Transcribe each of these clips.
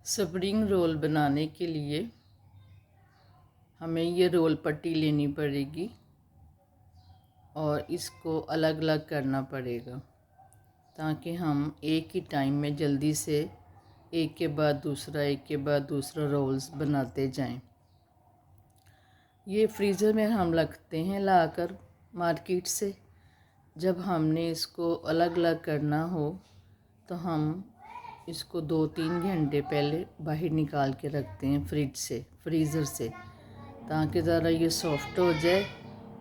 Spring roll बनाने के लिए हमें ये रोल पट्टी लेनी पड़ेगी और इसको अलग अलग करना पड़ेगा ताकि हम एक ही टाइम में जल्दी से एक के बाद दूसरा रोल्स बनाते जाएं। ये फ्रीज़र में हम रखते हैं लाकर मार्केट से। जब हमने इसको अलग अलग करना हो तो हम इसको 2-3 घंटे पहले बाहर निकाल के रखते हैं फ्रीज़र से, ताकि ज़रा ये सॉफ्ट हो जाए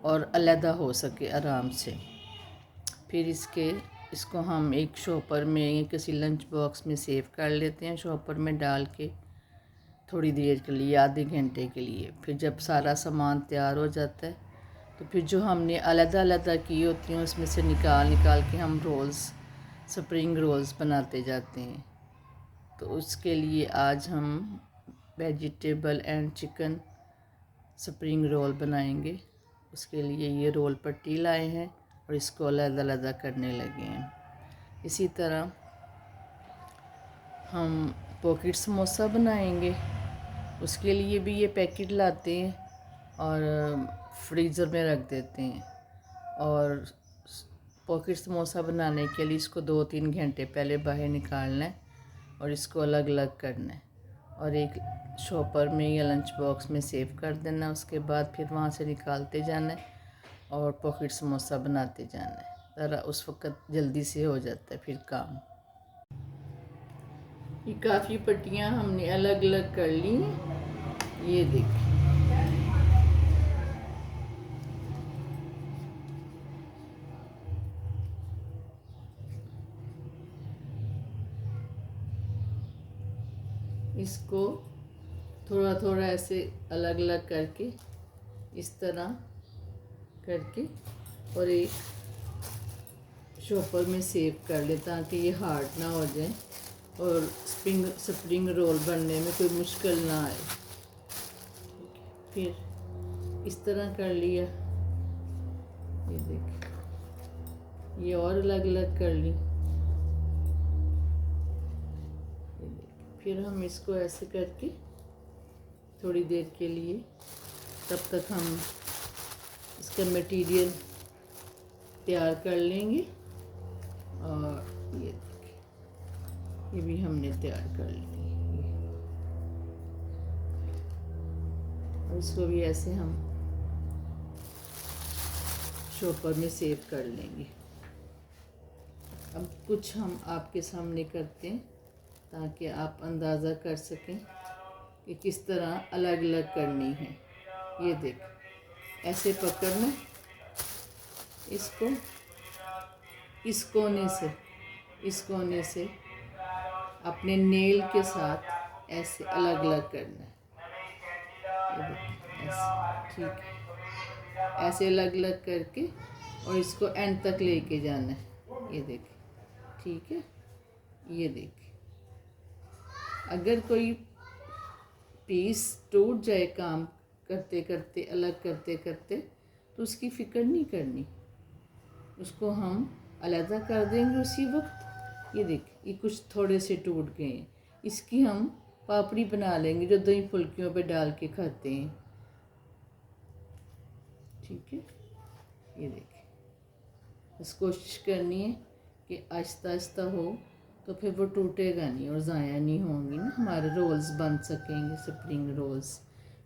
और अलहदा हो सके आराम से। फिर इसको हम एक शॉपर में या किसी लंच बॉक्स में सेव कर लेते हैं, शॉपर में डाल के थोड़ी देर के लिए, आधे घंटे के लिए। फिर जब सारा सामान तैयार हो जाता है तो फिर जो हमने अलग की होती हैं उसमें से निकाल के हम स्प्रिंग रोल्स बनाते जाते हैं। तो उसके लिए आज हम vegetable and chicken spring roll बनाएंगे। उसके लिए ये रोल पट्टी लाए हैं और इसको अलग करने लगे हैं। इसी तरह हम पॉकेट समोसा बनाएंगे। उसके लिए भी ये पैकेट लाते हैं और फ्रीज़र में रख देते हैं। और पॉकेट समोसा बनाने के लिए इसको 2-3 घंटे पहले बाहर निकालना है और इसको अलग अलग करना है और एक शॉपर में या लंच बॉक्स में सेव कर देना। उसके बाद फिर वहाँ से निकालते जाना है और पॉकेट समोसा बनाते जाना है। ज़रा उस वक़्त जल्दी से हो जाता है फिर काम। ये काफ़ी पट्टियाँ हमने अलग अलग कर ली हैं। ये देखिए, इसको थोड़ा थोड़ा ऐसे अलग अलग करके इस तरह करके और एक शॉपर में सेव कर ले ताकि ये हार्ड ना हो जाए और स्प्रिंग रोल बनने में कोई मुश्किल ना आए। फिर इस तरह कर लिया, ये देखिए, ये और अलग अलग कर ली। फिर हम इसको ऐसे करके थोड़ी देर के लिए, तब तक हम इसका मटेरियल तैयार कर लेंगे। और ये देखिए, ये भी हमने तैयार कर ली और इसको भी ऐसे हम शॉपर में सेव कर लेंगे। अब कुछ हम आपके सामने करते हैं ताकि आप अंदाज़ा कर सकें कि किस तरह अलग अलग करनी है। ये देख, ऐसे पकड़ना इसको, इस कोने से अपने नेल के साथ ऐसे अलग अलग करना है। ये देखिए, ऐसे, ठीक है, ऐसे अलग अलग करके और इसको एंड तक लेके जाना है। ये देखिए, ठीक है। ये देखिए, अगर कोई पीस टूट जाए काम करते करते, अलग करते करते, तो उसकी फ़िक्र नहीं करनी, उसको हम अलहदा कर देंगे उसी वक्त। ये देखिए, ये कुछ थोड़े से टूट गए हैं, इसकी हम पापड़ी बना लेंगे जो दही फुल्कियों पे डाल के खाते हैं। ठीक है, ये देखिए, बस कोशिश करनी है कि आहिस्ता आहिस्ता हो तो फिर वो टूटेगा नहीं और ज़ाया नहीं होंगी ना, हमारे रोल्स बन सकेंगे, spring rolls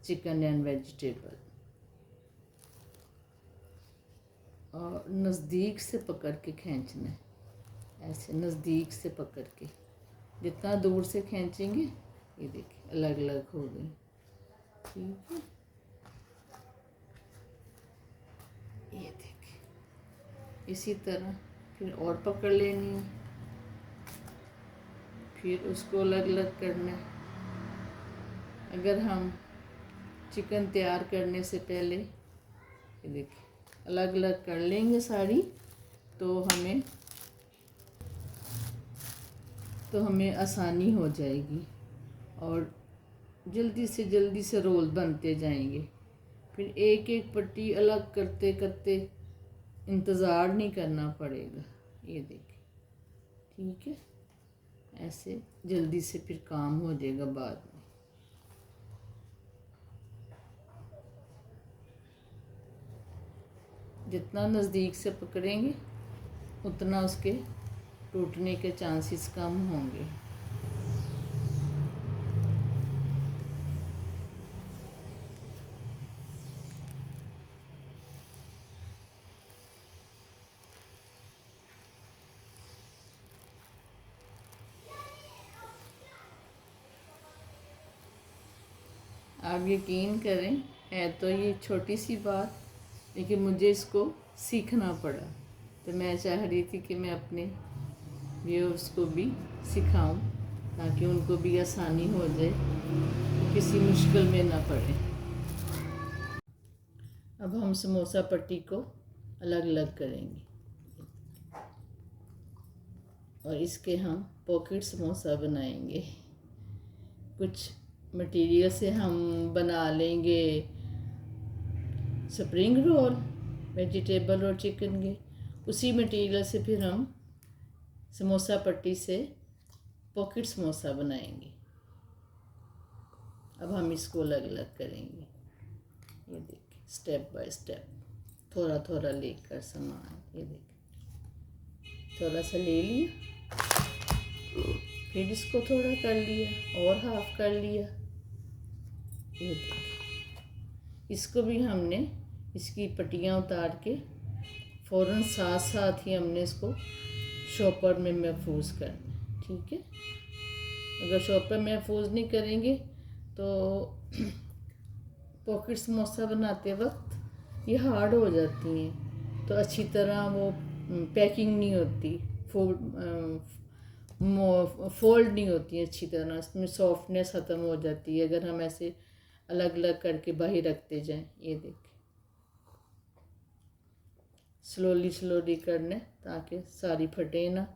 chicken and vegetable. और नज़दीक से पकड़ के खींचना है, ऐसे नज़दीक से पकड़ के, जितना दूर से खींचेंगे, ये देखिए अलग अलग हो गई। ठीक है, ये देखिए, इसी तरह फिर और पकड़ लेनी है, फिर उसको अलग अलग करना है। अगर हम चिकन तैयार करने से पहले, ये देखिए, अलग अलग कर लेंगे सारी, तो हमें आसानी हो जाएगी और जल्दी से रोल बनते जाएंगे। फिर एक एक पट्टी अलग करते करते इंतज़ार नहीं करना पड़ेगा। ये देखिए, ठीक है, ऐसे जल्दी से फिर काम हो जाएगा बाद में। जितना नज़दीक से पकड़ेंगे उतना उसके टूटने के चांसेस कम होंगे। आप यकीन करें, है तो ये छोटी सी बात, लेकिन मुझे इसको सीखना पड़ा। तो मैं चाह रही थी कि मैं अपने व्यूअर्स को भी सिखाऊं ताकि उनको भी आसानी हो जाए, किसी मुश्किल में ना पड़े। अब हम समोसा पट्टी को अलग अलग करेंगे और इसके हम पॉकेट समोसा बनाएंगे। कुछ मटेरियल से हम बना लेंगे स्प्रिंग रोल, वेजिटेबल और चिकन के। उसी मटेरियल से फिर हम समोसा पट्टी से पॉकेट समोसा बनाएंगे। अब हम इसको अलग अलग करेंगे। ये देखिए, स्टेप बाय स्टेप, थोड़ा थोड़ा लेकर सामान। ये देखिए, थोड़ा सा ले लिया, फिर इसको थोड़ा कर लिया और हाफ कर लिया। ये देखिए, इसको भी हमने इसकी पट्टियाँ उतार के फ़ौरन साथ साथ ही हमने इसको शॉपर में महफूज करना। ठीक है, अगर शॉपर में महफूज नहीं करेंगे तो पॉकेट समोसा बनाते वक्त ये हार्ड हो जाती हैं, तो अच्छी तरह वो पैकिंग नहीं होती, फोल्ड नहीं होती है अच्छी तरह, इसमें सॉफ्टनेस ख़त्म हो जाती है अगर हम ऐसे अलग अलग करके बाहर रखते जाएं। ये देखें, स्लोली स्लोली करने ताकि सारी फटे ना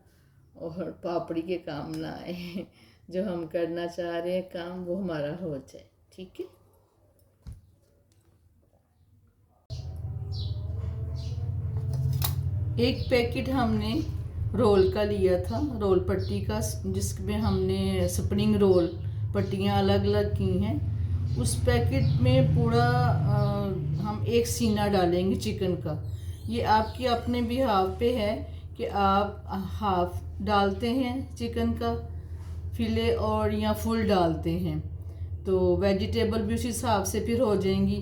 और पापड़ी के काम ना आए। जो हम करना चाह रहे हैं काम, वो हमारा हो जाए। ठीक है, एक पैकेट हमने रोल का लिया था, रोल पट्टी का, जिसमें हमने स्प्रिंग रोल पट्टियाँ अलग अलग की हैं। उस पैकेट में पूरा हम एक सीना डालेंगे चिकन का। ये आपकी अपने भी हाफ पे है कि आप हाफ डालते हैं चिकन का फिले और या फुल डालते हैं, तो वेजिटेबल भी उस हिसाब से फिर हो जाएंगी।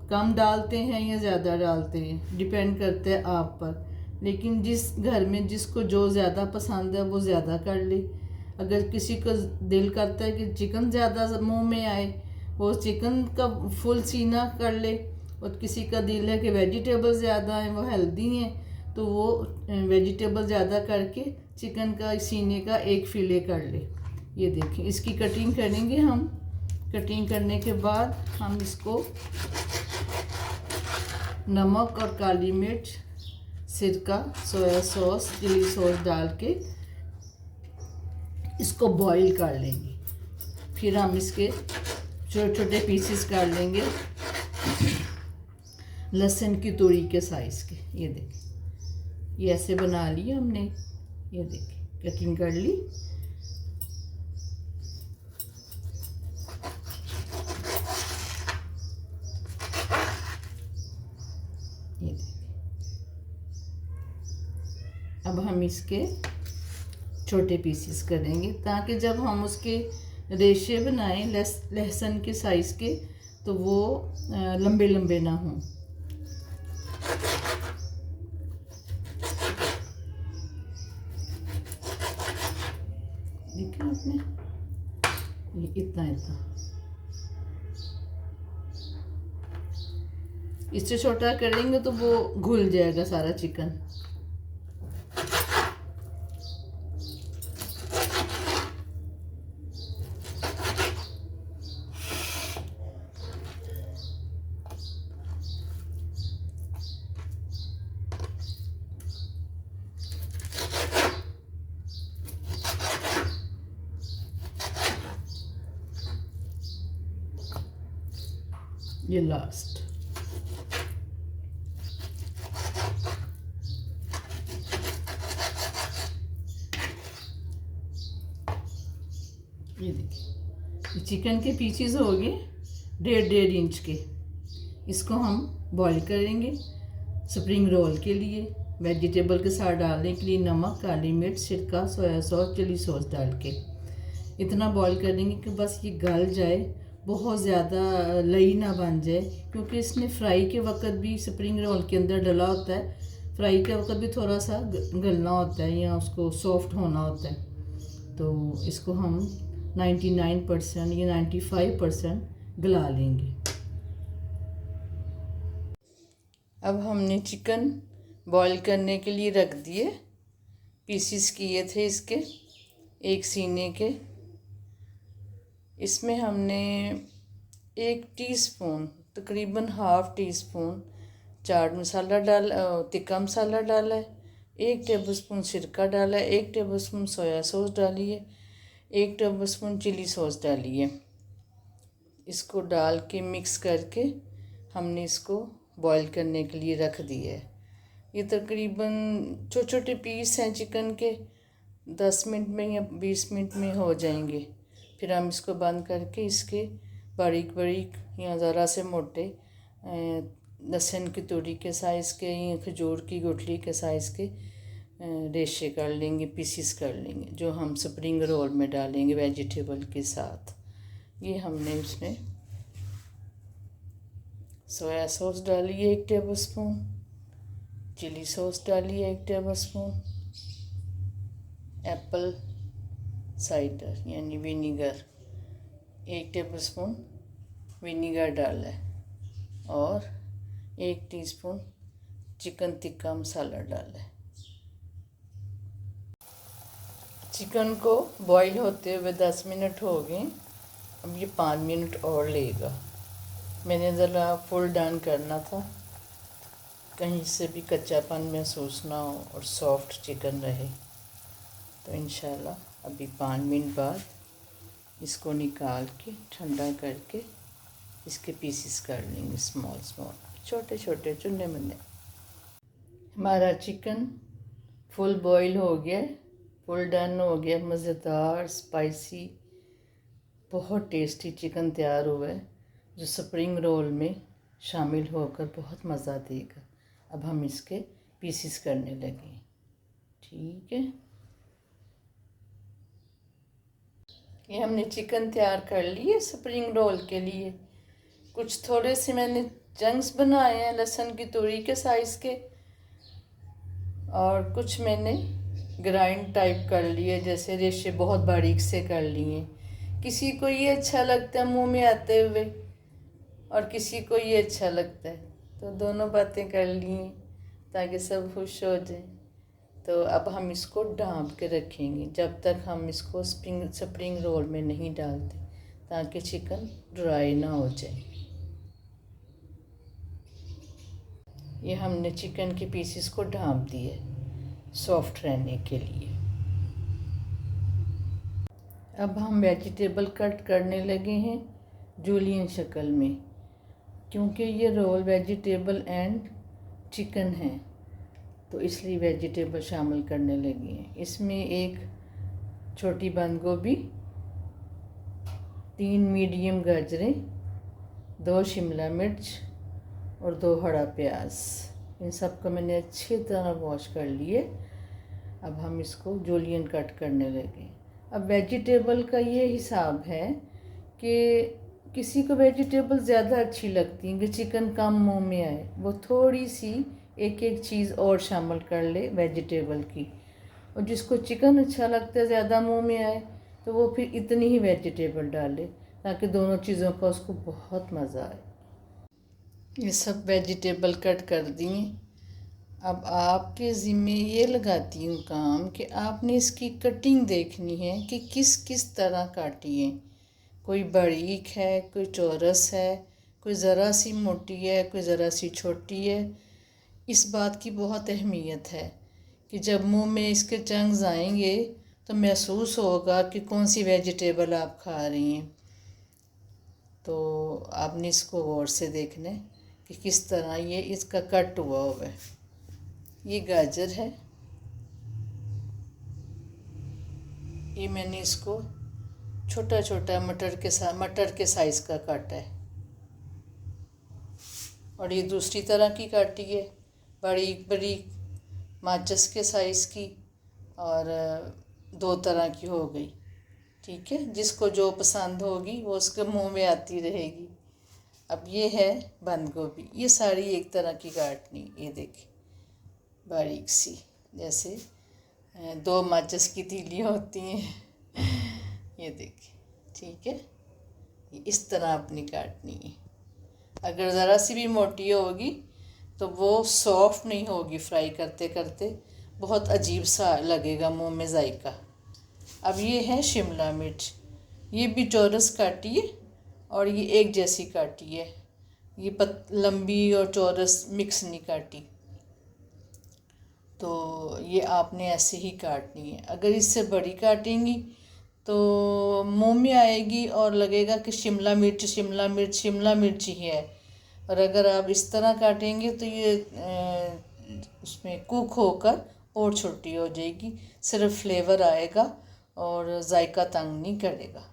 कम डालते हैं या ज़्यादा डालते हैं, डिपेंड करता है आप पर। लेकिन जिस घर में जिसको जो ज़्यादा पसंद है वो ज़्यादा कर ले। अगर किसी को दिल करता है कि चिकन ज़्यादा मुंह में आए, वो चिकन का फुल सीना कर ले, और किसी का दिल है कि वेजिटेबल ज़्यादा हैं, वो हेल्दी हैं, तो वो वेजिटेबल ज़्यादा करके चिकन का सीने का एक फिले कर ले। ये देखिए, इसकी कटिंग करेंगे हम। कटिंग करने के बाद हम इसको नमक और काली मिर्च, सिरका, सोया सॉस, चिली सॉस डाल के इसको बॉईल कर लेंगे। फिर हम इसके छोटे छोटे पीसेस कर लेंगे लहसुन की तूड़ी के साइज़ के। ये देखिए, ये ऐसे बना लिया हमने। ये देखिए, कटिंग कर ली। ये देखिए, अब हम इसके छोटे पीसेस करेंगे ताकि जब हम उसके रेशे बनाएं लहसुन के साइज़ के, तो वो लंबे लंबे ना हों। देखा आपने, ये इतना इतना। इससे छोटा करेंगे तो वो घुल जाएगा सारा चिकन। ये लास्ट। ये देखिए, ये चिकन के पीसेस हो गए 1.5 इंच के। इसको हम बॉईल करेंगे स्प्रिंग रोल के लिए। वेजिटेबल के साथ डालने के लिए नमक, काली मिर्च, सिरका, सोया सॉस, चिली सॉस डाल के इतना बॉईल करेंगे कि बस ये गल जाए, बहुत ज़्यादा लई ना बन जाए, क्योंकि इसने फ्राई के वक्त भी स्प्रिंग रोल के अंदर डला होता है। फ्राई के वक्त भी थोड़ा सा गलना होता है या उसको सॉफ्ट होना होता है। तो इसको हम 99% या 95% गला लेंगे। अब हमने चिकन बॉईल करने के लिए रख दिए। पीसीस किए थे इसके 1 सीने के। इसमें हमने 1 टीस्पून, तकरीबन ½ टीस्पून चाट मसाला तिक्का मसाला डाला है, 1 टेबलस्पून सिरका डाला है, 1 टेबलस्पून सोया सॉस डाली है, 1 टेबलस्पून चिली सॉस डाली है। इसको डाल के मिक्स करके हमने इसको बॉईल करने के लिए रख दिया है। ये तकरीबन छोटे छोटे पीस हैं चिकन के, 10 मिनट में या 20 मिनट में हो जाएंगे। फिर हम इसको बंद करके इसके बारीक बारीक या ज़रा से मोटे लहसुन की तूरी के साइज़ के या खजूर की गुठली के साइज़ के रेशे कर लेंगे, पीसीस कर लेंगे, जो हम स्प्रिंग रोल में डालेंगे वेजिटेबल के साथ। ये हमने इसमें सोया सॉस डाली है 1 टेबलस्पून, चिली सॉस डाली है 1 टेबलस्पून, एप्पल साइडर यानी विनीगर 1 टेबलस्पून विनीगर डाला है, और 1 टीस्पून चिकन टिक्का मसाला डाला है। चिकन को बॉईल होते हुए 10 मिनट हो गए। अब ये 5 मिनट और लेगा। मैंने ज़रा फुल डन करना था, कहीं से भी कच्चापन महसूस ना हो और सॉफ्ट चिकन रहे। तो इंशाल्लाह अभी 5 मिनट बाद इसको निकाल के ठंडा करके इसके पीसेस कर लेंगे, स्मॉल छोटे छोटे चुन्ने मुन्ने। हमारा चिकन फुल बॉईल हो गया, फुल डन हो गया। मज़ेदार स्पाइसी बहुत टेस्टी चिकन तैयार हुआ है, जो स्प्रिंग रोल में शामिल होकर बहुत मज़ा देगा। अब हम इसके पीसेस करने लगे। ठीक है, ये हमने चिकन तैयार कर लिए स्प्रिंग रोल के लिए। कुछ थोड़े से मैंने चंक्स बनाए हैं लहसुन की तूरी के साइज़ के, और कुछ मैंने ग्राइंड टाइप कर लिए, जैसे रेशे बहुत बारीक से कर लिए। किसी को ये अच्छा लगता है मुंह में आते हुए, और किसी को ये अच्छा लगता है, तो दोनों बातें कर ली ताकि सब खुश हो जाए। तो अब हम इसको ढाँप के रखेंगे जब तक हम इसको स्प्रिंग रोल में नहीं डालते, ताकि चिकन ड्राई ना हो जाए। ये हमने चिकन के पीसेस को ढाँप दिए सॉफ्ट रहने के लिए। अब हम वेजिटेबल कट करने लगे हैं जूलियन शक्ल में, क्योंकि ये रोल वेजिटेबल एंड चिकन है, तो इसलिए वेजिटेबल शामिल करने लगे हैं। इसमें 1 छोटी बंद गोभी, 3 मीडियम गाजरें, 2 शिमला मिर्च और 2 हरा प्याज। इन सब को मैंने अच्छी तरह वॉश कर लिए। अब हम इसको जूलियन कट करने लगे। अब वेजिटेबल का ये हिसाब है कि किसी को वेजिटेबल ज़्यादा अच्छी लगती है कि चिकन कम मुंह में आए, वो थोड़ी सी एक चीज़ और शामिल कर ले वेजिटेबल की। और जिसको चिकन अच्छा लगता है ज़्यादा मुंह में आए, तो वो फिर इतनी ही वेजिटेबल डाले, ताकि दोनों चीज़ों का उसको बहुत मज़ा आए। ये सब वेजिटेबल कट कर दिए। अब आपके ज़िम्मे ये लगाती हूँ काम कि आपने इसकी कटिंग देखनी है कि किस किस तरह काटी है। कोई बारीक है, कोई चौरस है, कोई ज़रा सी मोटी है, कोई ज़रा सी छोटी है। इस बात की बहुत अहमियत है कि जब मुंह में इसके चंग्स आएंगे तो महसूस होगा कि कौन सी वेजिटेबल आप खा रही हैं। तो आपने इसको गौर से देखना है कि किस तरह ये इसका कट हुआ है। ये गाजर है, ये मैंने इसको छोटा छोटा मटर के साइज़ का काटा है। और ये दूसरी तरह की काटी है, बारीक बारीक माचिस के साइज़ की, और दो तरह की हो गई। ठीक है, जिसको जो पसंद होगी वो उसके मुंह में आती रहेगी। अब ये है बंद गोभी, ये सारी एक तरह की काटनी। ये देखिए बारीक सी, जैसे दो माचिस की तीलियाँ होती हैं। ये देखिए, ठीक है, इस तरह अपनी काटनी है। अगर ज़रा सी भी मोटी होगी तो वो सॉफ्ट नहीं होगी, फ्राई करते करते बहुत अजीब सा लगेगा मुंह में जायका। अब ये है शिमला मिर्च, ये भी चौरस काटी है और ये एक जैसी काटी है। ये लंबी और चौरस मिक्स नहीं काटी। तो ये आपने ऐसे ही काटनी है। अगर इससे बड़ी काटेंगी तो मुंह में आएगी और लगेगा कि शिमला मिर्च शिमला मिर्च शिमला मिर्च ही है। और अगर आप इस तरह काटेंगे तो ये उसमें कुक होकर और छोटी हो जाएगी, सिर्फ फ्लेवर आएगा और जायका तंग नहीं करेगा।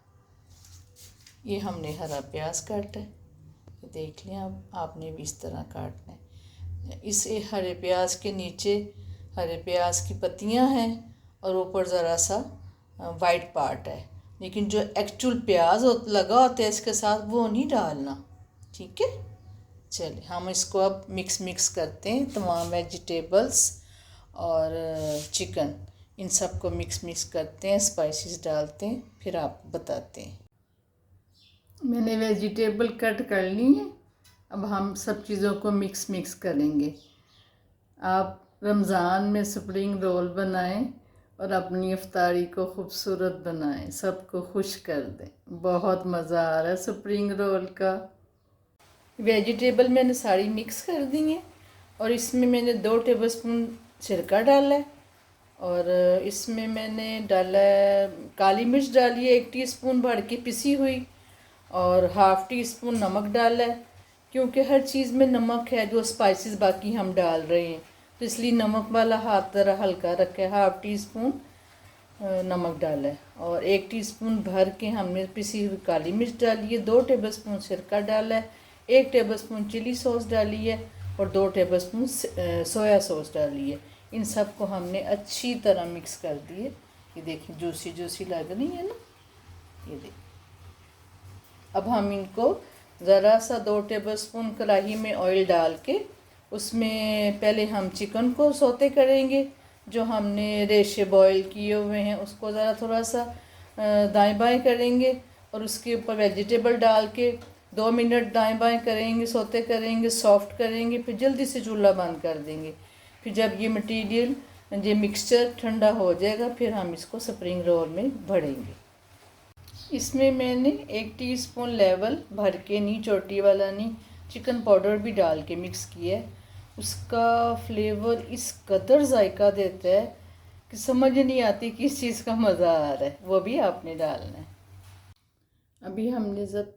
ये हमने हरा प्याज काटा है, देख लें आपने भी इस तरह काटना है। इस हरे प्याज के नीचे हरे प्याज की पत्तियां हैं और ऊपर ज़रा सा वाइट पार्ट है, लेकिन जो एक्चुअल प्याज लगा होता है इसके साथ वो नहीं डालना। ठीक है, चलिए हम इसको अब मिक्स करते हैं। तमाम वेजिटेबल्स और चिकन, इन सब को मिक्स करते हैं, स्पाइसेस डालते हैं, फिर आपको बताते हैं। मैंने वेजिटेबल कट कर ली है। अब हम सब चीज़ों को मिक्स करेंगे। आप रमज़ान में स्प्रिंग रोल बनाएं और अपनी इफ्तारी को खूबसूरत बनाएं, सबको खुश कर दें। बहुत मज़ा आ रहा है स्प्रिंग रोल का। वेजिटेबल मैंने सारी मिक्स कर दी हैं और इसमें मैंने 2 टेबलस्पून सिरका डाला है और इसमें मैंने डाला है काली मिर्च डाली है 1 टीस्पून भर के पिसी हुई, और ½ टीस्पून नमक डाला है, क्योंकि हर चीज़ में नमक है जो स्पाइसेस बाकी हम डाल रहे हैं, तो इसलिए नमक वाला हाथ ज़रा हल्का रखा है। ½ टीस्पून नमक डाला है और 1 टीस्पून भर के हमने पिसी हुई काली मिर्च डाली है, 2 टेबलस्पून सिरका डाला है, 1 टेबलस्पून चिली सॉस डाली है और 2 टेबलस्पून सोया सॉस डाली है। इन सब को हमने अच्छी तरह मिक्स कर दिए। ये देखिए जूसी जूसी लग रही है ना, ये देखिए। अब हम इनको ज़रा सा 2 टेबलस्पून कढ़ाई में ऑयल डाल के उसमें पहले हम चिकन को सौते करेंगे। जो हमने रेशे बॉईल किए हुए हैं उसको ज़रा थोड़ा सा दाएं बाएं करेंगे और उसके ऊपर वेजिटेबल डाल के 2 मिनट दाएं बाएं करेंगे, सौते करेंगे, सॉफ्ट करेंगे, फिर जल्दी से चूल्हा बंद कर देंगे। फिर जब ये मटेरियल ये मिक्सचर ठंडा हो जाएगा फिर हम इसको स्प्रिंग रोल में भरेंगे। इसमें मैंने 1 टीस्पून लेवल भर के, नहीं चोटी वाला नहीं, चिकन पाउडर भी डाल के मिक्स किया है। उसका फ्लेवर इस कदर जायका देता है कि समझ नहीं आती किस चीज़ का मज़ा आ रहा है, वो भी आपने डालना है। अभी हमने जब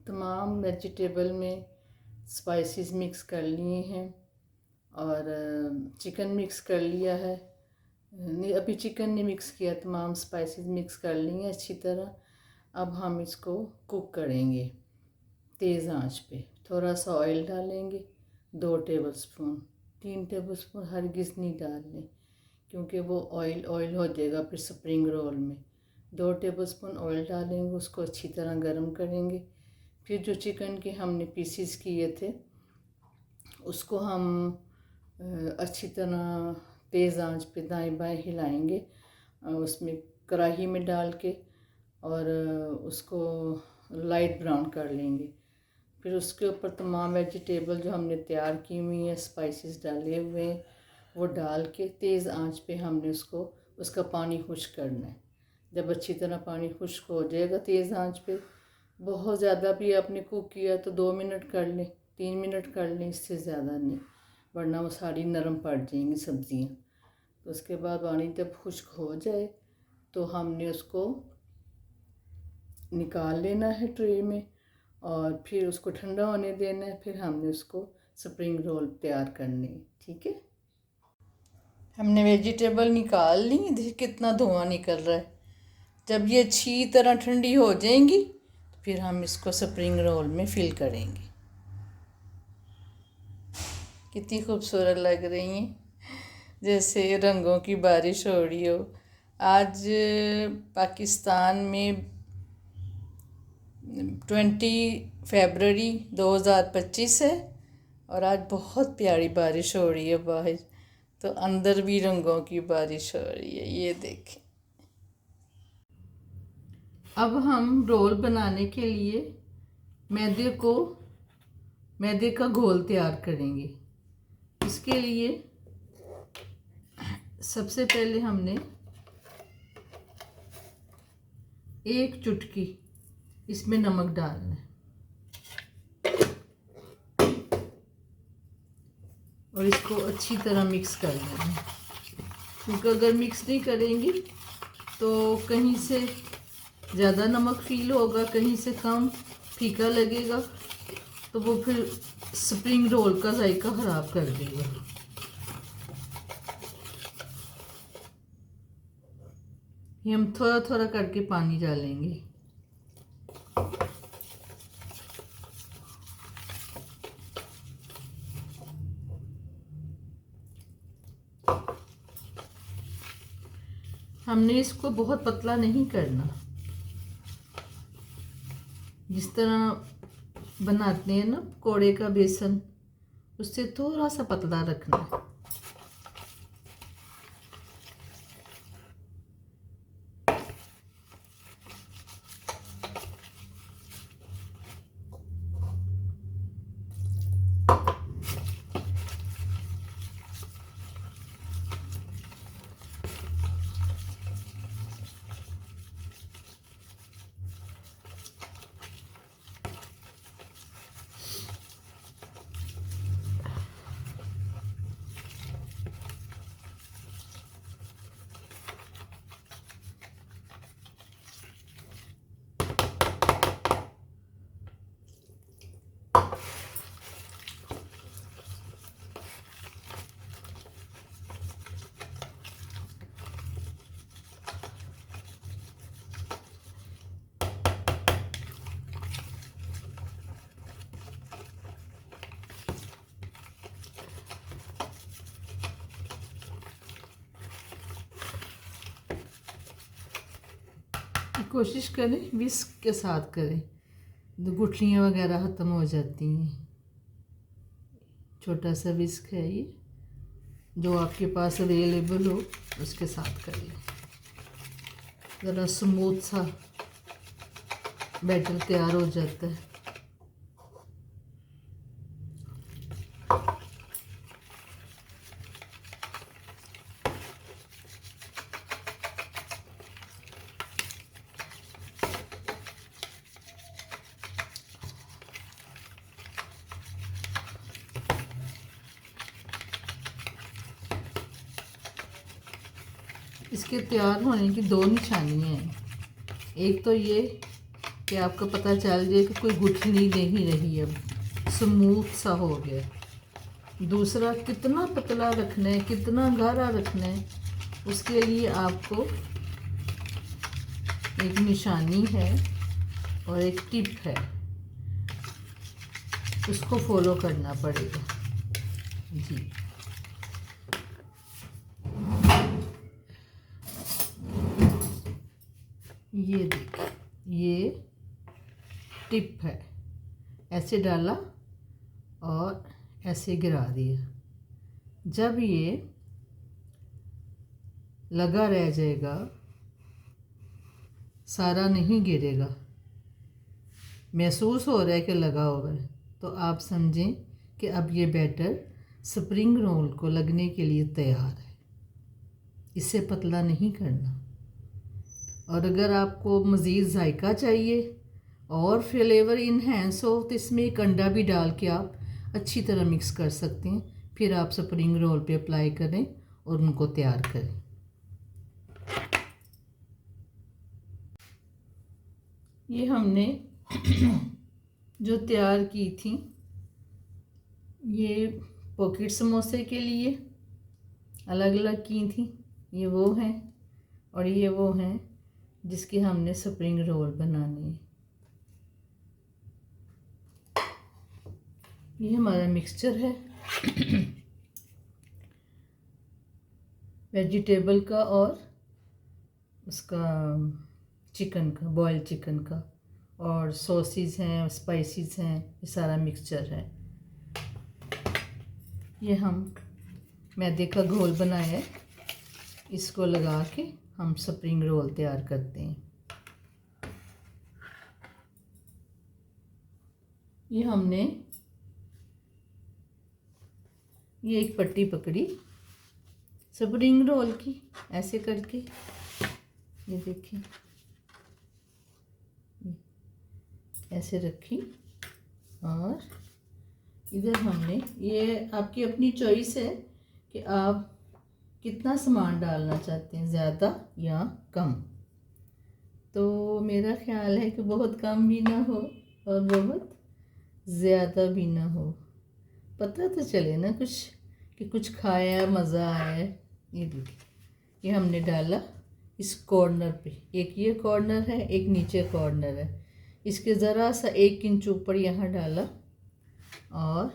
तमाम वेजिटेबल में स्पाइसेस मिक्स कर लिए हैं और चिकन मिक्स कर लिया है, नहीं अभी चिकन नहीं मिक्स किया, तमाम स्पाइसेस मिक्स कर लिए हैं अच्छी तरह। अब हम इसको कुक करेंगे तेज़ आंच पे। थोड़ा सा ऑयल डालेंगे, 2 टेबलस्पून, 3 टेबलस्पून हरगिज़ नहीं डालने क्योंकि वो ऑयल हो जाएगा फिर स्प्रिंग रोल में। 2 टेबलस्पून ऑयल डालेंगे, उसको अच्छी तरह गर्म करेंगे। फिर जो चिकन के हमने पीसीस किए थे उसको हम अच्छी तरह तेज़ आंच पे दाएं बाएं हिलाएंगे, उसमें कढ़ाई में डाल के, और उसको लाइट ब्राउन कर लेंगे। फिर उसके ऊपर तमाम वेजिटेबल जो हमने तैयार की हुई हैं, स्पाइसेस डाले हुए हैं, वो डाल के तेज़ आंच पे हमने उसका पानी खुश्क करना है। जब अच्छी तरह पानी खुश्क हो जाएगा तेज़ आंच पे, बहुत ज़्यादा भी आपने कुक किया तो 2 मिनट कर लें, 3 मिनट कर लें, इससे ज़्यादा नहीं, वरना वो सारी नरम पड़ जाएंगी सब्ज़ियाँ। तो उसके बाद पानी जब खुश्क हो जाए तो हमने उसको निकाल लेना है ट्रे में और फिर उसको ठंडा होने देना है। फिर हमने उसको स्प्रिंग रोल तैयार करने हैं। ठीक है, हमने वेजिटेबल निकाल ली, देखिए कितना धुआं निकल रहा है। जब ये अच्छी तरह ठंडी हो जाएंगी फिर हम इसको स्प्रिंग रोल में फिल करेंगे। कितनी खूबसूरत लग रही हैं, जैसे रंगों की बारिश हो रही हो। आज पाकिस्तान में 20 फरवरी 2025 है और आज बहुत प्यारी बारिश हो रही है बाहर, तो अंदर भी रंगों की बारिश हो रही है। ये देखें। अब हम रोल बनाने के लिए मैदे का घोल तैयार करेंगे। इसके लिए सबसे पहले हमने 1 चुटकी इसमें नमक डालना है और इसको अच्छी तरह मिक्स कर लेना है, क्योंकि अगर मिक्स नहीं करेंगी तो कहीं से ज़्यादा नमक फील होगा, कहीं से कम, फीका लगेगा, तो वो फिर स्प्रिंग रोल का जायका ख़राब कर देगा। ये हम थोड़ा थोड़ा करके पानी डालेंगे। हमने इसको बहुत पतला नहीं करना, जिस तरह बनाते हैं ना पकौड़े का बेसन, उससे थोड़ा सा पतला रखना है। कोशिश करें विस्क के साथ करें, तो गुठलियाँ वगैरह ख़त्म हो जाती हैं। छोटा सा विस्क है ये, जो आपके पास अवेलेबल हो उसके साथ कर लें। ज़रा स्मूथ सा बैटर तैयार हो जाता है। इसके तैयार होने की 2 निशानियाँ हैं। एक तो ये कि आपको पता चल जाए कि कोई गुठली नहीं रही, अब स्मूथ सा हो गया। दूसरा, कितना पतला रखना है, कितना गाढ़ा रखना है, उसके लिए आपको एक निशानी है और एक टिप है, उसको फॉलो करना पड़ेगा जी। ये देखिए, ये टिप है, ऐसे डाला और ऐसे गिरा दिया। जब ये लगा रह जाएगा, सारा नहीं गिरेगा, महसूस हो रहा है कि लगा हुआ है, तो आप समझें कि अब ये बैटर स्प्रिंग रोल को लगने के लिए तैयार है। इससे पतला नहीं करना। और अगर आपको मज़ीद जायका चाहिए और फ्लेवर इन्हेंस हो तो इसमें एक अंडा भी डाल के आप अच्छी तरह मिक्स कर सकते हैं। फिर आप स्प्रिंग रोल पे अप्लाई करें और उनको तैयार करें। ये हमने जो तैयार की थी, ये पॉकेट समोसे के लिए अलग अलग की थी। ये वो हैं और ये वो हैं जिसके हमने स्प्रिंग रोल बनाने हैं। ये हमारा मिक्सचर है वेजिटेबल का और उसका चिकन का, बॉइल्ड चिकन का, और सॉसेस हैं, स्पाइसेस हैं, ये सारा मिक्सचर है। ये हम मैदे का घोल बनाया है, इसको लगा के हम स्प्रिंग रोल तैयार करते हैं। ये हमने ये एक पट्टी पकड़ी स्प्रिंग रोल की, ऐसे करके, ये देखिए, ऐसे रखी, और इधर हमने, ये आपकी अपनी चॉइस है कि आप कितना सामान डालना चाहते हैं, ज़्यादा या कम। तो मेरा ख्याल है कि बहुत कम भी ना हो और बहुत ज़्यादा भी ना हो, पता तो चले ना कुछ कि कुछ खाया, मज़ा आया। ये देखिए, ये हमने डाला इस कॉर्नर पे, एक ये कॉर्नर है, एक नीचे कॉर्नर है, इसके ज़रा सा 1 इंच ऊपर यहाँ डाला, और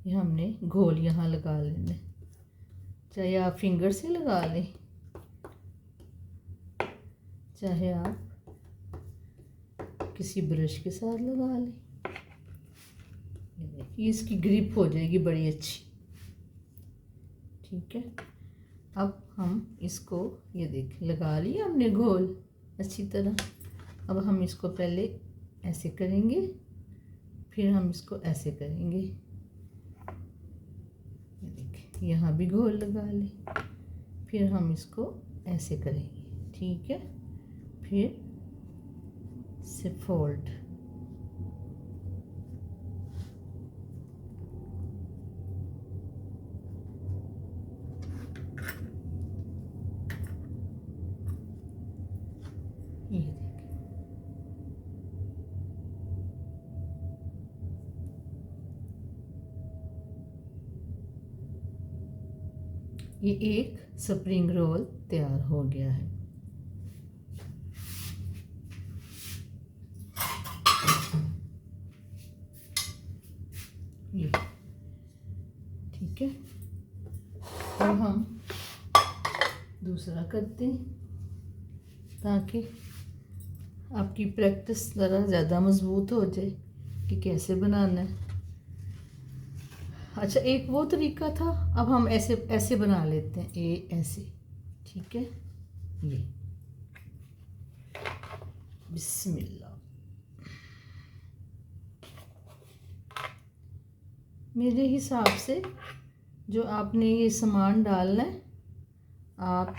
ये हमने घोल यहाँ लगा लेना, चाहे आप फिंगर से लगा लें, चाहे आप किसी ब्रश के साथ लगा लें। ये देखिए, इसकी ग्रिप हो जाएगी बड़ी अच्छी। ठीक है, अब हम इसको, ये देखिए, लगा लिया हमने घोल अच्छी तरह। अब हम इसको पहले ऐसे करेंगे, फिर हम इसको ऐसे करेंगे। ये देखिए, यहाँ भी घोल लगा ले, फिर हम इसको ऐसे करेंगे। ठीक है, फिर से फोल्ड, ये देखिए, ये एक स्प्रिंग रोल तैयार हो गया है। ये ठीक है, अब हम दूसरा करते हैं ताकि आपकी प्रैक्टिस ज़रा ज़्यादा मज़बूत हो जाए कि कैसे बनाना है। अच्छा, एक वो तरीका था, अब हम ऐसे ऐसे बना लेते हैं, ये ऐसे। ठीक है, ये बिस्मिल्लाह। मेरे हिसाब से जो आपने ये सामान डालना है, आप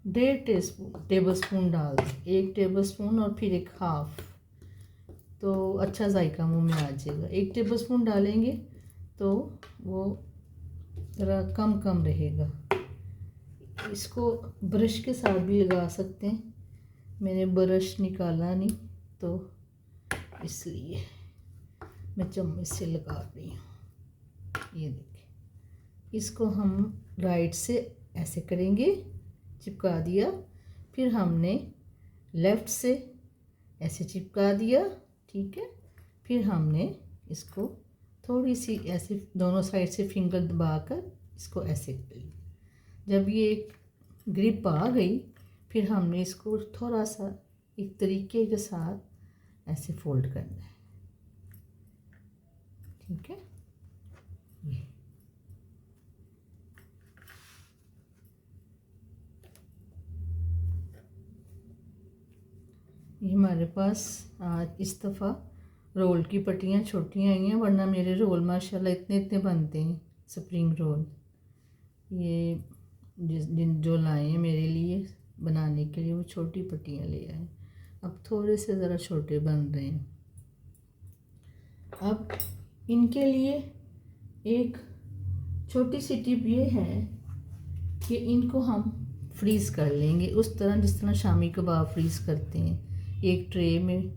1.5 टेबल स्पून डाल दें, 1 टेबल स्पून और फिर 1 हाफ, तो अच्छा जायका मुंह में आ जाएगा। 1 टेबल स्पून डालेंगे तो वो ज़रा कम कम रहेगा। इसको ब्रश के साथ भी लगा सकते हैं, मैंने ब्रश निकाला नहीं तो इसलिए मैं चम्मच से लगा रही हूँ। ये देखिए, इसको हम राइट से ऐसे करेंगे, चिपका दिया, फिर हमने लेफ़्ट से ऐसे चिपका दिया। ठीक है, फिर हमने इसको थोड़ी सी ऐसे दोनों साइड से फिंगर दबाकर इसको ऐसे कर लिया। जब ये एक ग्रिप आ गई, फिर हमने इसको थोड़ा सा एक तरीके के साथ ऐसे फोल्ड करना है। ठीक है, ये हमारे पास आज इस दफ़ा रोल की पट्टियाँ छोटी आई हैं, वरना मेरे रोल माशाल्लाह इतने इतने बनते हैं स्प्रिंग रोल। ये जो लाए हैं मेरे लिए बनाने के लिए, वो छोटी पट्टियाँ ले आए, अब थोड़े से ज़रा छोटे बन रहे हैं। अब इनके लिए एक छोटी सी टिप ये है कि इनको हम फ्रीज़ कर लेंगे उस तरह जिस तरह शामी कबाब फ्रीज़ करते हैं। एक ट्रे में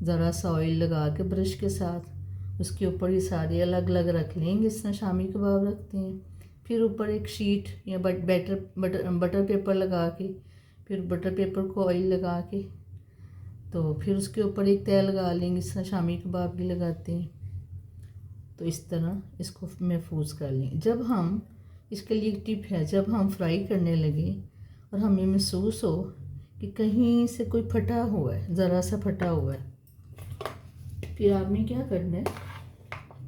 ज़रा सा ऑयल लगा के ब्रश के साथ उसके ऊपर ये सारे अलग अलग रख लेंगे, इस तरह शामी कबाब रखते हैं। फिर ऊपर एक शीट या बटर पेपर लगा के, फिर बटर पेपर को ऑयल लगा के, तो फिर उसके ऊपर एक तय लगा लेंगे, इस तरह शामी कबाब भी लगाते हैं। तो इस तरह इसको महफूज कर लेंगे। जब हम इसके लिए एक टिप है, जब हम फ्राई करने लगे और हमें महसूस हो कि कहीं से कोई फटा हुआ है, ज़रा सा फटा हुआ है, फिर आपने क्या करना है,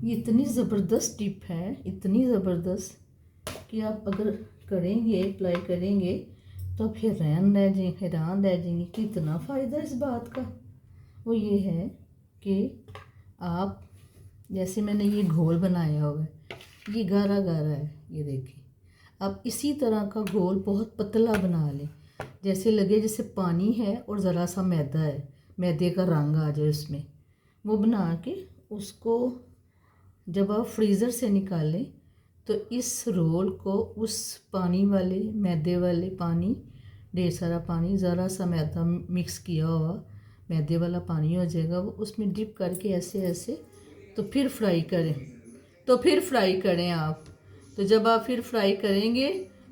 ये इतनी ज़बरदस्त टिप है, इतनी ज़बरदस्त कि आप अगर करेंगे, अप्लाई करेंगे तो आप हैरान रह जाएंगे कि इतना फ़ायदा इस बात का। वो ये है कि आप, जैसे मैंने ये घोल बनाया हुआ है, ये गाढ़ा गाढ़ा है, ये देखिए, आप इसी तरह का घोल बहुत पतला बना लें, जैसे लगे जैसे पानी है और ज़रा सा मैदा है, मैदे का रंग आ जाए उसमें। वो बना के उसको जब आप फ्रीज़र से निकालें तो इस रोल को उस पानी वाले, मैदे वाले पानी, ढेर सारा पानी, ज़रा सा मैदा मिक्स किया हुआ मैदे वाला पानी हो जाएगा, वो उसमें डिप करके ऐसे ऐसे, तो फिर फ्राई करें आप। तो जब आप फिर फ्राई करेंगे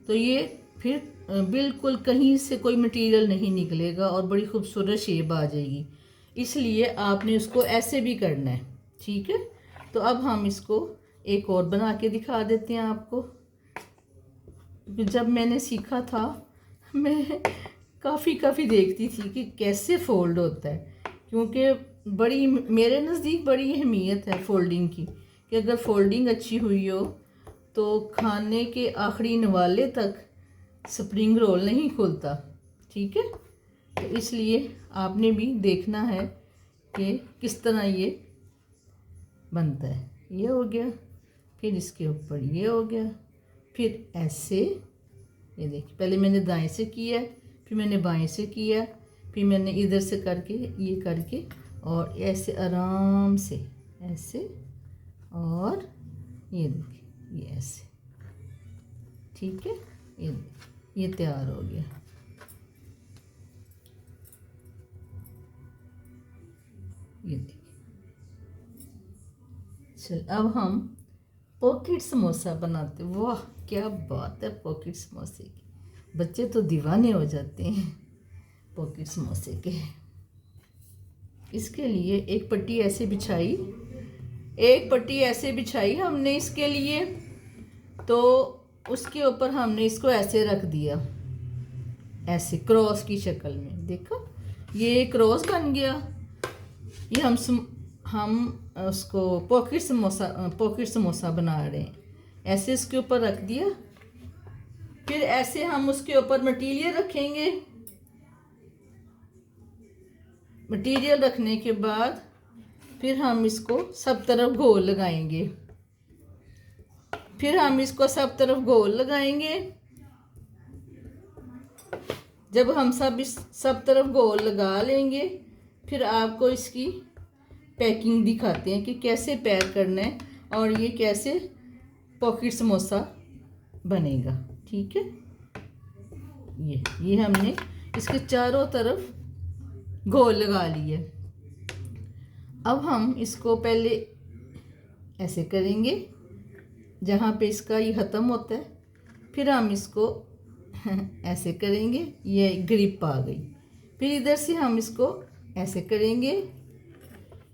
तो ये फिर बिल्कुल कहीं से कोई मटेरियल नहीं निकलेगा और बड़ी खूबसूरत शेप आ जाएगी। इसलिए आपने उसको ऐसे भी करना है, ठीक है। तो अब हम इसको एक और बना के दिखा देते हैं आपको। जब मैंने सीखा था, मैं काफ़ी देखती थी कि कैसे फ़ोल्ड होता है, क्योंकि बड़ी, मेरे नज़दीक बड़ी अहमियत है फ़ोल्डिंग की, कि अगर फ़ोल्डिंग अच्छी हुई हो तो खाने के आखिरी नवाले तक स्प्रिंग रोल नहीं खुलता, ठीक है। तो इसलिए आपने भी देखना है कि किस तरह ये बनता है। ये हो गया, फिर इसके ऊपर ये हो गया, फिर ऐसे, ये देखिए, पहले मैंने दाएं से किया, फिर मैंने बाएं से किया, फिर मैंने इधर से करके ये करके, और ऐसे आराम से ऐसे, और ये देखिए ये ऐसे, ठीक है। ये तैयार हो गया। ये देखिए, चल अब हम पॉकेट समोसा बनाते। वाह क्या बात है पॉकेट समोसे की, बच्चे तो दीवाने हो जाते हैं पॉकेट समोसे के। इसके लिए एक पट्टी ऐसे बिछाई हमने इसके लिए, तो उसके ऊपर हमने इसको ऐसे रख दिया, ऐसे क्रॉस की शक्ल में, देखो ये क्रॉस बन गया। ये हम उसको पॉकेट समोसा बना रहे हैं। ऐसे इसके ऊपर रख दिया, फिर ऐसे हम उसके ऊपर मटीरियल रखेंगे। मटीरियल रखने के बाद फिर हम इसको सब तरफ गोल लगाएंगे, जब हम सब तरफ गोल लगा लेंगे, फिर आपको इसकी पैकिंग दिखाते हैं कि कैसे पैक करना है और ये कैसे पॉकेट समोसा बनेगा, ठीक है। ये हमने इसके चारों तरफ गोल लगा लिए। अब हम इसको पहले ऐसे करेंगे जहाँ पे इसका ये ख़त्म होता है, फिर हम इसको ऐसे करेंगे, ये ग्रिप आ गई। फिर इधर से हम इसको ऐसे करेंगे,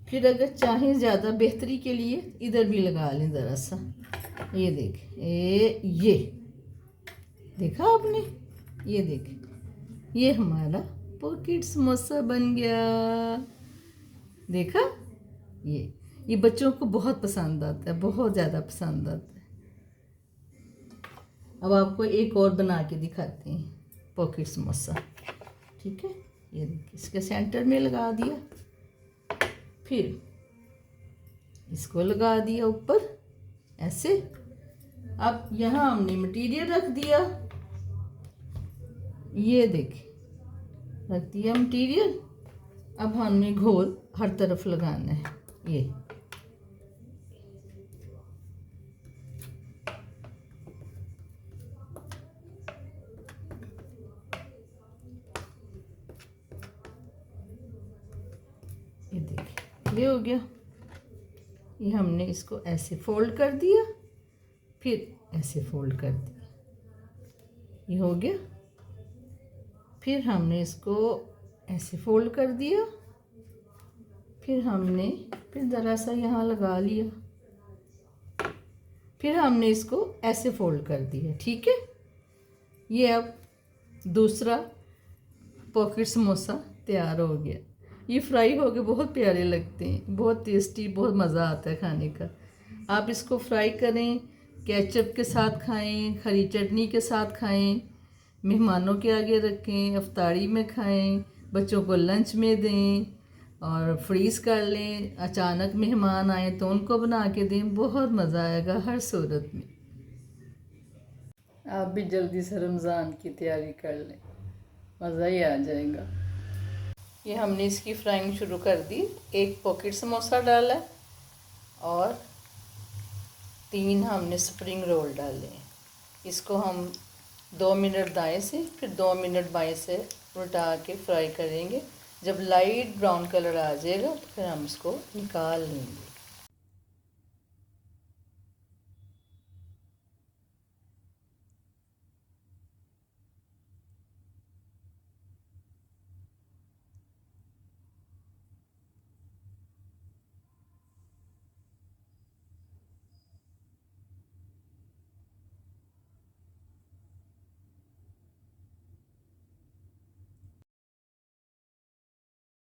फिर अगर चाहें ज़्यादा बेहतरी के लिए इधर भी लगा लें ज़रा सा। ये देखें, ये देखा आपने, ये देखें, ये हमारा पॉकेट समोसा बन गया। देखा, ये बच्चों को बहुत पसंद आता है, बहुत ज़्यादा पसंद आता है। अब आपको एक और बना के दिखाते हैं पॉकेट समोसा, ठीक है। ये देखिए, इसके सेंटर में लगा दिया, फिर इसको लगा दिया ऊपर ऐसे। अब यहाँ हमने मटेरियल रख दिया, ये देखिए रख दिया मटेरियल। अब हमने घोल हर तरफ लगाना है, ये देखिए, ये हो गया। ये हमने इसको ऐसे फोल्ड कर दिया, फिर ऐसे फोल्ड कर दिया, ये हो गया। फिर हमने इसको ऐसे फोल्ड कर दिया, फिर ज़रा सा यहाँ लगा लिया, फिर हमने इसको ऐसे फोल्ड कर दिया। ठीक है, ये अब दूसरा पॉकेट समोसा तैयार हो गया। ये फ्राई हो गए, बहुत प्यारे लगते हैं, बहुत टेस्टी, बहुत मज़ा आता है खाने का। आप इसको फ्राई करें, केचप के साथ खाएं, हरी चटनी के साथ खाएं, मेहमानों के आगे रखें, अफ्तारी में खाएं, बच्चों को लंच में दें और फ्रीज़ कर लें। अचानक मेहमान आए तो उनको बना के दें, बहुत मज़ा आएगा हर सूरत में। आप भी जल्दी से रमज़ान की तैयारी कर लें, मज़ा ही आ जाएगा। ये हमने इसकी फ्राइंग शुरू कर दी। एक पॉकेट समोसा डाला और 3 हमने स्प्रिंग रोल डाले। इसको हम 2 मिनट दाएं से फिर 2 मिनट बाएं से उल्टा के फ्राई करेंगे। जब लाइट ब्राउन कलर आ जाएगा तो फिर हम इसको निकाल लेंगे।